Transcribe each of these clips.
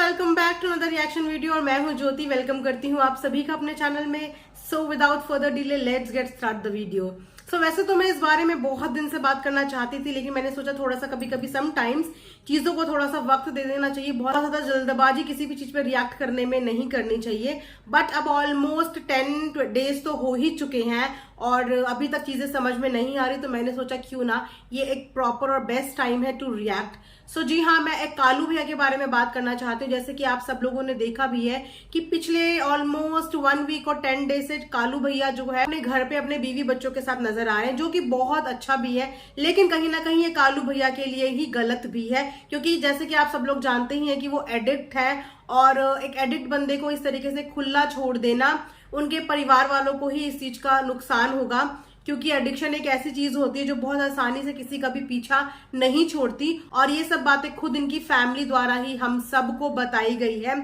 Welcome back to another reaction video और मैं हूं ज्योति। वेलकम करती हूं आप सभी का अपने चैनल में। So without further delay let's get start the video. वैसे तो मैं इस बारे में बहुत दिन से बात करना चाहती थी, लेकिन मैंने सोचा थोड़ा सा कभी कभी समटाइम्स चीजों को थोड़ा सा वक्त दे देना चाहिए। बहुत ज्यादा जल्दबाजी किसी भी चीज पे रिएक्ट करने में नहीं करनी चाहिए। बट अब ऑलमोस्ट 10 डेज तो हो ही चुके हैं और अभी तक चीजें समझ में नहीं आ रही, तो मैंने सोचा क्यों ना ये एक प्रॉपर और बेस्ट टाइम है टू रिएक्ट। जी हाँ, मैं एक कालू भैया के बारे में बात करना चाहती हूँ। जैसे कि आप सब लोगों ने देखा भी है कि पिछले ऑलमोस्ट 1 वीक और 10 डेज से कालू भैया जो है अपने घर पे अपने बीवी बच्चों के साथ नजर आ रहे हैं, जो कि बहुत अच्छा भी है। लेकिन कहीं ना कहीं ये कालू भैया के लिए ही गलत भी है, क्योंकि जैसे कि आप सब लोग जानते ही हैं कि वो एडिक्ट है और एक एडिक्ट बंदे को इस तरीके से खुला छोड़ देना उनके परिवार वालों को ही इस चीज का नुकसान होगा, क्योंकि एडिक्शन एक ऐसी चीज होती है जो बहुत आसानी से किसी का भी पीछा नहीं छोड़ती। और ये सब बातें खुद इनकी फैमिली द्वारा ही हम सबको बताई गई है।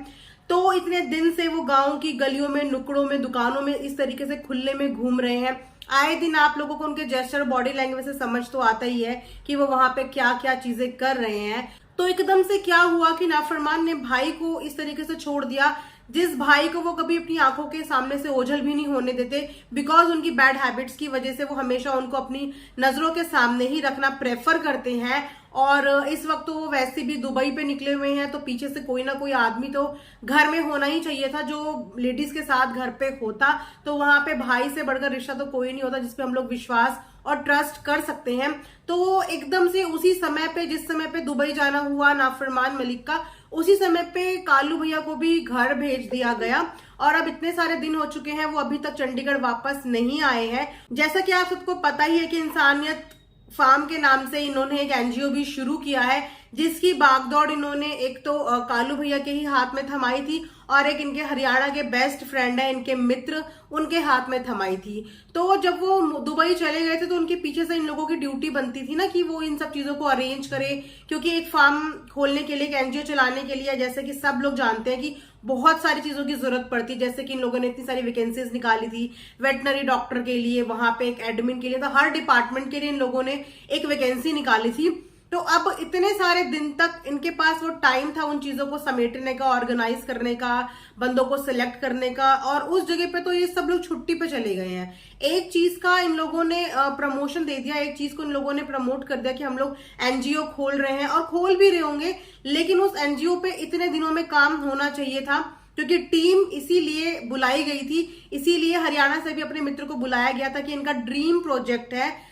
तो इतने दिन से वो गांव की गलियों में, नुकड़ों में, दुकानों में इस तरीके से खुले में घूम रहे हैं। आए दिन आप लोगों को उनके जेस्चर, बॉडी लैंग्वेज से समझ तो आता ही है कि वो वहां पे क्या क्या चीजें कर रहे हैं। तो एकदम से क्या हुआ कि नाफरमान ने भाई को इस तरीके से छोड़ दिया, जिस भाई को वो कभी अपनी आंखों के सामने से ओझल भी नहीं होने देते। बिकॉज उनकी बैड हैबिट्स की वजह से वो हमेशा उनको अपनी नजरों के सामने ही रखना प्रेफर करते हैं। और इस वक्त तो वो वैसे भी दुबई पे निकले हुए हैं, तो पीछे से कोई ना कोई आदमी तो घर में होना ही चाहिए था, जो लेडीज के साथ घर पे होता। तो वहां पे भाई से बढ़कर रिश्ता तो कोई नहीं होता जिसपे हम लोग विश्वास और ट्रस्ट कर सकते हैं। तो एकदम से उसी समय पे, जिस समय पे दुबई जाना हुआ नाफरमान मलिक का, उसी समय पे कालू भैया को भी घर भेज दिया गया। और अब इतने सारे दिन हो चुके हैं, वो अभी तक चंडीगढ़ वापस नहीं आए हैं। जैसा कि आप सबको पता ही है कि इंसानियत फार्म के नाम से इन्होंने एक एनजीओ भी शुरू किया है, जिसकी बागदौड़ इन्होंने एक तो कालू भैया के ही हाथ में थमाई थी और एक इनके हरियाणा के बेस्ट फ्रेंड है, इनके मित्र, उनके हाथ में थमाई थी। तो जब वो दुबई चले गए थे तो उनके पीछे से इन लोगों की ड्यूटी बनती थी ना कि वो इन सब चीजों को अरेंज करे, क्योंकि एक फार्म खोलने के लिए, एक एनजीओ चलाने के लिए, जैसे कि सब लोग जानते हैं कि बहुत सारी चीजों की जरूरत पड़ती है। जैसे कि इन लोगों ने इतनी सारी वैकेंसीज निकाली थी वेटनरी डॉक्टर के लिए, वहां पे एक एडमिन के लिए, तो हर डिपार्टमेंट के लिए इन लोगों ने एक वैकेंसी निकाली थी। तो अब इतने सारे दिन तक इनके पास वो टाइम था उन चीजों को समेटने का, ऑर्गेनाइज करने का, बंदों को सिलेक्ट करने का, और उस जगह पे तो ये सब लोग छुट्टी पे चले गए हैं। एक चीज का इन लोगों ने प्रमोशन दे दिया, एक चीज को इन लोगों ने प्रमोट कर दिया कि हम लोग एनजीओ खोल रहे हैं, और खोल भी रहे होंगे। लेकिन उस एनजीओ पे इतने दिनों में काम होना चाहिए था, क्योंकि टीम इसीलिए बुलाई गई थी, इसीलिए हरियाणा से भी अपने मित्र को बुलाया गया था कि इनका ड्रीम प्रोजेक्ट है।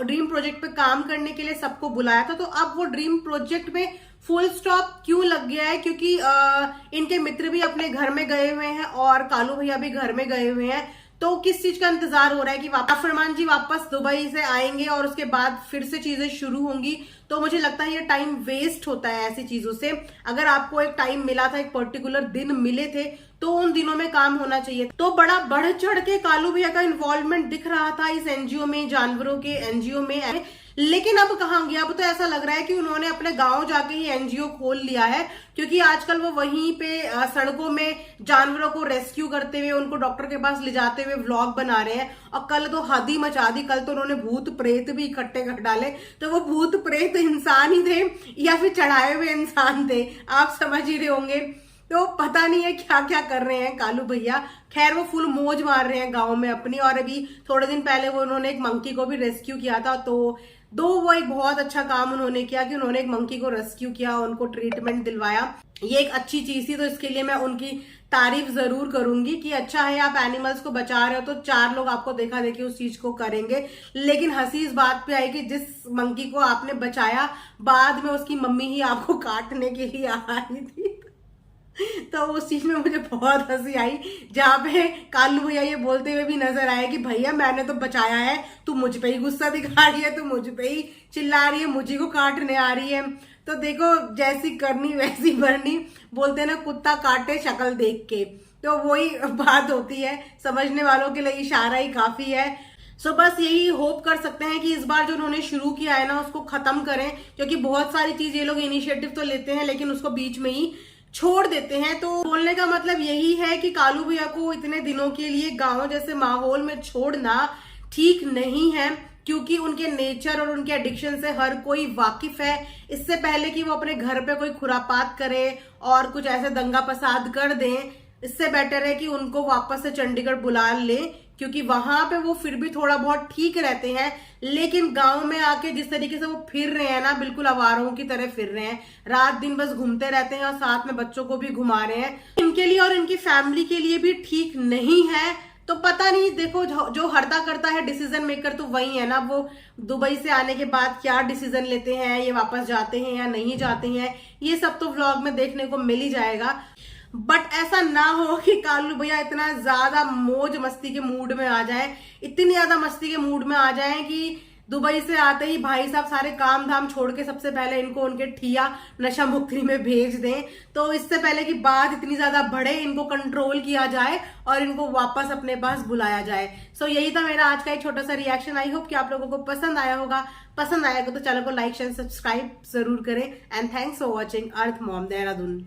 ड्रीम प्रोजेक्ट पे काम करने के लिए सबको बुलाया था। तो अब वो ड्रीम प्रोजेक्ट में फुल स्टॉप क्यों लग गया है? क्योंकि इनके मित्र भी अपने घर में गए हुए हैं और कालू भैया भी घर में गए हुए हैं। तो किस चीज का इंतजार हो रहा है कि फरमान जी वापस दुबई से आएंगे और उसके बाद फिर से चीजें शुरू होंगी। तो मुझे लगता है ये टाइम वेस्ट होता है ऐसी चीजों से। अगर आपको एक टाइम मिला था, एक पर्टिकुलर दिन मिले थे, तो उन दिनों में काम होना चाहिए। तो बड़ा बढ़ चढ़ के कालू भैया का इन्वॉल्वमेंट दिख रहा था इस एनजीओ में, जानवरों के एनजीओ में। लेकिन अब कहाँ गया? अब तो ऐसा लग रहा है कि उन्होंने अपने गांव जाके ही एनजीओ खोल लिया है, क्योंकि आजकल वो वहीं पे सड़कों में जानवरों को रेस्क्यू करते हुए, उनको डॉक्टर के पास ले जाते हुए व्लॉग बना रहे हैं। और कल तो हद ही मचा दी, कल तो उन्होंने भूत प्रेत भी इकट्ठे कर डाले। तो वो भूत प्रेत इंसान ही थे या फिर चढ़ाए हुए इंसान थे, आप समझ ही रहे होंगे। तो पता नहीं है क्या क्या कर रहे हैं कालू भैया। खैर वो फुल मौज मार रहे हैं गांव में अपनी। और अभी थोड़े दिन पहले वो उन्होंने एक मंकी को भी रेस्क्यू किया था। तो वो एक बहुत अच्छा काम उन्होंने किया कि उन्होंने एक मंकी को रेस्क्यू किया, उनको ट्रीटमेंट दिलवाया। ये एक अच्छी चीज थी, तो इसके लिए मैं उनकी तारीफ जरूर करूंगी कि अच्छा है आप एनिमल्स को बचा रहे हो, तो 4 लोग आपको देखा देखी उस चीज को करेंगे। लेकिन हंसी इस बात पे आई कि जिस मंकी को आपने बचाया, बाद में उसकी मम्मी ही आपको काटने के लिए आई थी। तो उस चीज में मुझे बहुत हंसी आई, जहां पे कालू भैया ये बोलते हुए भी नजर आए कि भैया मैंने तो बचाया है, तू मुझ पे ही गुस्सा दिखा रही है, तू मुझ पे ही चिल्ला रही है, मुझे को काटने आ रही है। तो देखो, जैसी करनी वैसी भरनी, बोलते हैं ना, कुत्ता काटे शक्ल देख के। तो वही बात होती है, समझने वालों के लिए इशारा ही काफी है। बस यही होप कर सकते हैं कि इस बार जो उन्होंने शुरू किया है ना, उसको खत्म करें, क्योंकि बहुत सारी चीज ये लोग इनिशिएटिव तो लेते हैं लेकिन उसको बीच में ही छोड़ देते हैं। तो बोलने का मतलब यही है कि कालू भैया को इतने दिनों के लिए गांव जैसे माहौल में छोड़ना ठीक नहीं है। क्योंकि उनके नेचर और उनके एडिक्शन से हर कोई वाकिफ है। इससे पहले कि वो अपने घर पे कोई खुरापात करे और कुछ ऐसे दंगा फसाद कर दें, इससे बेटर है कि उनको वापस से चंडीगढ़ बुला ले, क्योंकि वहां पे वो फिर भी थोड़ा बहुत ठीक रहते हैं। लेकिन गांव में आके जिस तरीके से वो फिर रहे हैं ना, बिल्कुल आवारों की तरह फिर रहे हैं, रात दिन बस घूमते रहते हैं और साथ में बच्चों को भी घुमा रहे हैं, इनके लिए और इनकी फैमिली के लिए भी ठीक नहीं है। तो पता नहीं, देखो जो हरता करता है डिसीजन मेकर तो वही है ना। वो दुबई से आने के बाद क्या डिसीजन लेते हैं, ये वापस जाते हैं या नहीं जाते हैं, ये सब तो व्लॉग में देखने को मिल ही जाएगा। बट ऐसा ना हो कि कालू भैया इतना ज्यादा मौज मस्ती के मूड में आ जाए, इतनी ज्यादा मस्ती के मूड में आ जाए कि दुबई से आते ही भाई साहब सारे काम धाम छोड़ के सबसे पहले इनको उनके ठिया नशा मुक्ति में भेज दें। तो इससे पहले कि बात इतनी ज्यादा बढ़े, इनको कंट्रोल किया जाए और इनको वापस अपने पास बुलाया जाए। सो यही था मेरा आज का एक छोटा सा रिएक्शन। आई होप कि आप लोगों को पसंद आया होगा। पसंद आएगा तो चैनल को लाइक शेयर सब्सक्राइब जरूर करें। And thanks for watching earth mom Dehradun.